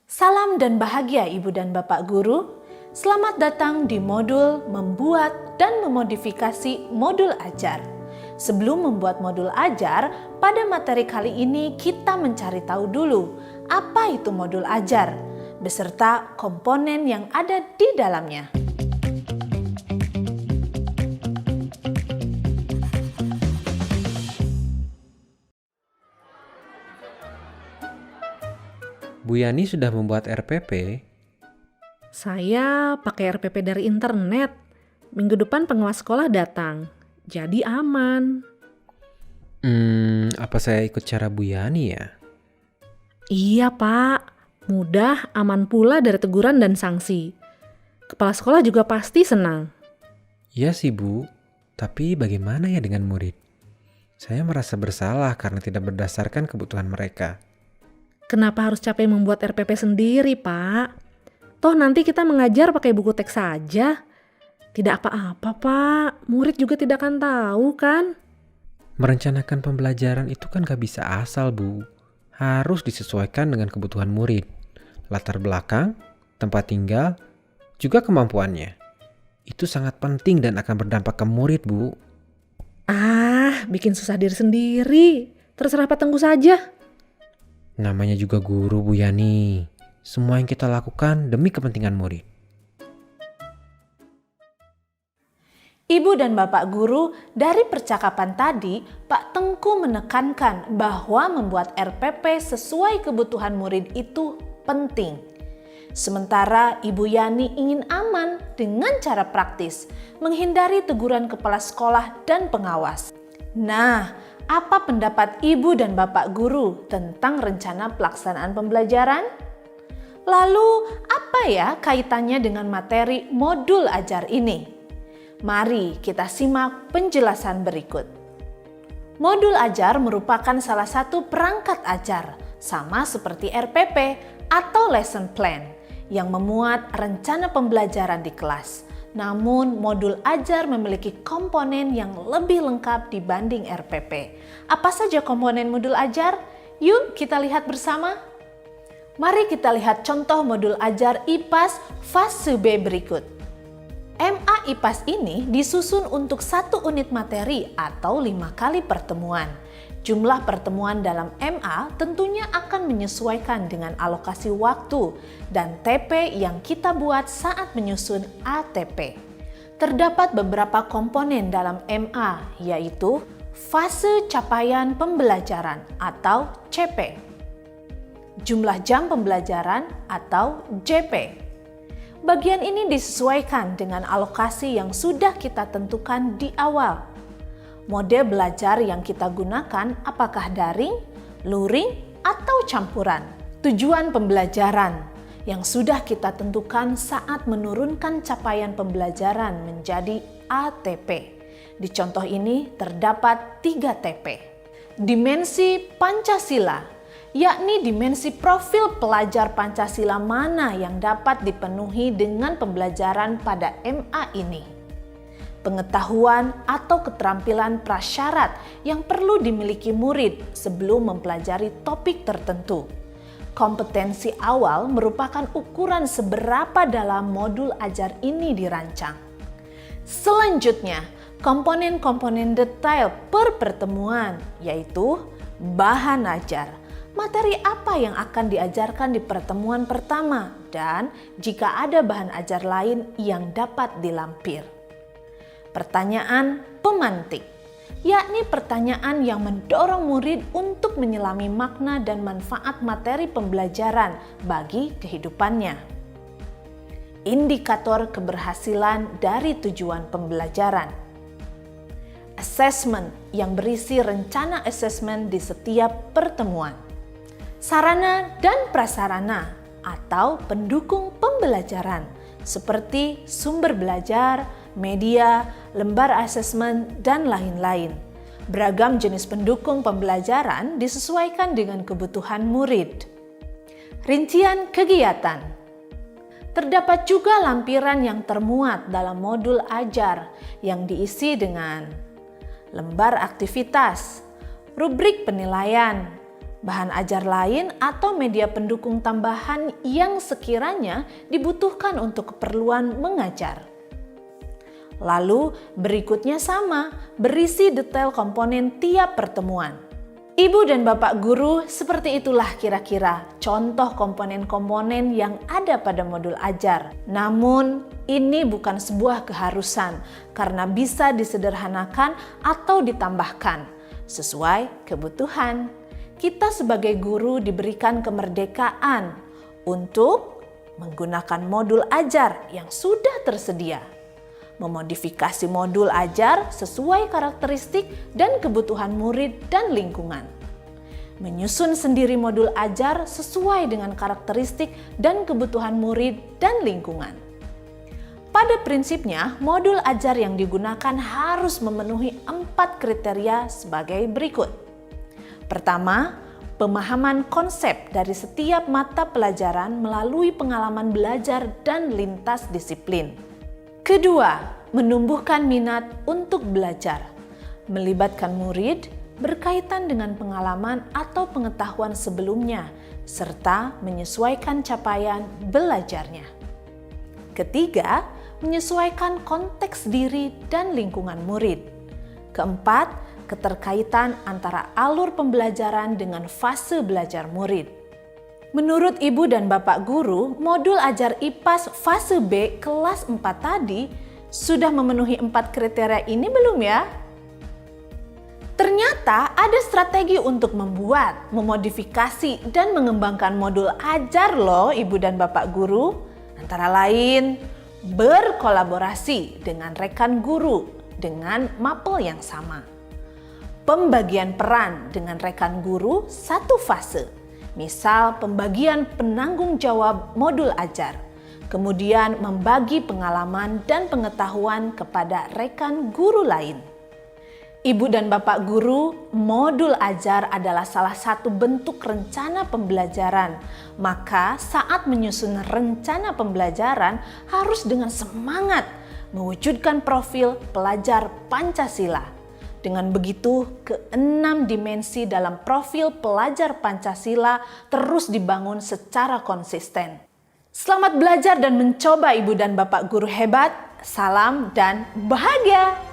Salam dan bahagia Ibu dan Bapak Guru. Selamat datang di modul membuat dan memodifikasi modul ajar. Sebelum membuat modul ajar, pada materi kali ini kita mencari tahu dulu apa itu modul ajar, beserta komponen yang ada di dalamnya. Bu Yani sudah membuat RPP? Saya pakai RPP dari internet. Minggu depan pengawas sekolah datang. Jadi aman. Apa saya ikut cara Bu Yani ya? Iya, Pak. Mudah, aman pula dari teguran dan sanksi. Kepala sekolah juga pasti senang. Iya sih Bu, tapi bagaimana ya dengan murid? Saya merasa bersalah karena tidak berdasarkan kebutuhan mereka. Kenapa harus capek membuat RPP sendiri, Pak? Toh nanti kita mengajar pakai buku teks saja. Tidak apa-apa, Pak. Murid juga tidak akan tahu, kan? Merencanakan pembelajaran itu kan gak bisa asal Bu. Harus disesuaikan dengan kebutuhan murid, latar belakang, tempat tinggal, juga kemampuannya. Itu sangat penting dan akan berdampak ke murid Bu. Bikin susah diri sendiri. Terserah Pak tunggu saja. Namanya juga guru Bu Yani. Semua yang kita lakukan demi kepentingan murid. Ibu dan Bapak Guru, dari percakapan tadi, Pak Tengku menekankan bahwa membuat RPP sesuai kebutuhan murid itu penting. Sementara Ibu Yani ingin aman dengan cara praktis, menghindari teguran kepala sekolah dan pengawas. Nah, apa pendapat Ibu dan Bapak Guru tentang rencana pelaksanaan pembelajaran? Lalu, apa ya kaitannya dengan materi modul ajar ini? Mari kita simak penjelasan berikut. Modul ajar merupakan salah satu perangkat ajar, sama seperti RPP atau lesson plan, yang memuat rencana pembelajaran di kelas. Namun, modul ajar memiliki komponen yang lebih lengkap dibanding RPP. Apa saja komponen modul ajar? Yuk kita lihat bersama. Mari kita lihat contoh modul ajar IPAS fase B berikut. MA IPAS ini disusun untuk 1 unit materi atau 5 kali pertemuan. Jumlah pertemuan dalam MA tentunya akan menyesuaikan dengan alokasi waktu dan TP yang kita buat saat menyusun ATP. Terdapat beberapa komponen dalam MA, yaitu fase capaian pembelajaran atau CP, jumlah jam pembelajaran atau JP. Bagian ini disesuaikan dengan alokasi yang sudah kita tentukan di awal. Mode belajar yang kita gunakan apakah daring, luring, atau campuran. Tujuan pembelajaran yang sudah kita tentukan saat menurunkan capaian pembelajaran menjadi ATP. Di contoh ini terdapat 3 TP. Dimensi Pancasila, yakni dimensi profil pelajar Pancasila mana yang dapat dipenuhi dengan pembelajaran pada MA ini. Pengetahuan atau keterampilan prasyarat yang perlu dimiliki murid sebelum mempelajari topik tertentu. Kompetensi awal merupakan ukuran seberapa dalam modul ajar ini dirancang. Selanjutnya, komponen-komponen detail per pertemuan, yaitu bahan ajar. Materi apa yang akan diajarkan di pertemuan pertama dan jika ada bahan ajar lain yang dapat dilampir. Pertanyaan pemantik, yakni pertanyaan yang mendorong murid untuk menyelami makna dan manfaat materi pembelajaran bagi kehidupannya. Indikator keberhasilan dari tujuan pembelajaran. Assessment yang berisi rencana assessment di setiap pertemuan. Sarana dan prasarana atau pendukung pembelajaran seperti sumber belajar, media, lembar asesmen, dan lain-lain. Beragam jenis pendukung pembelajaran disesuaikan dengan kebutuhan murid. Rincian kegiatan. Terdapat juga lampiran yang termuat dalam modul ajar yang diisi dengan lembar aktivitas, rubrik penilaian, bahan ajar lain atau media pendukung tambahan yang sekiranya dibutuhkan untuk keperluan mengajar. Lalu berikutnya sama, berisi detail komponen tiap pertemuan. Ibu dan Bapak guru, seperti itulah kira-kira contoh komponen-komponen yang ada pada modul ajar. Namun, ini bukan sebuah keharusan karena bisa disederhanakan atau ditambahkan sesuai kebutuhan. Kita sebagai guru diberikan kemerdekaan untuk menggunakan modul ajar yang sudah tersedia, memodifikasi modul ajar sesuai karakteristik dan kebutuhan murid dan lingkungan, menyusun sendiri modul ajar sesuai dengan karakteristik dan kebutuhan murid dan lingkungan. Pada prinsipnya, modul ajar yang digunakan harus memenuhi 4 kriteria sebagai berikut. Pertama, pemahaman konsep dari setiap mata pelajaran melalui pengalaman belajar dan lintas disiplin. Kedua, menumbuhkan minat untuk belajar, melibatkan murid berkaitan dengan pengalaman atau pengetahuan sebelumnya, serta menyesuaikan capaian belajarnya. Ketiga, menyesuaikan konteks diri dan lingkungan murid. Keempat, keterkaitan antara alur pembelajaran dengan fase belajar murid. Menurut Ibu dan Bapak guru, modul ajar IPAS fase B kelas 4 tadi sudah memenuhi 4 kriteria ini belum ya? Ternyata ada strategi untuk membuat, memodifikasi, dan mengembangkan modul ajar loh Ibu dan Bapak guru. Antara lain, berkolaborasi dengan rekan guru dengan mapel yang sama. Pembagian peran dengan rekan guru satu fase. Misal pembagian penanggung jawab modul ajar, kemudian membagi pengalaman dan pengetahuan kepada rekan guru lain. Ibu dan Bapak guru, modul ajar adalah salah satu bentuk rencana pembelajaran. Maka saat menyusun rencana pembelajaran harus dengan semangat mewujudkan profil pelajar Pancasila. Dengan begitu, ke-6 dimensi dalam profil pelajar Pancasila terus dibangun secara konsisten. Selamat belajar dan mencoba Ibu dan Bapak guru hebat. Salam dan bahagia!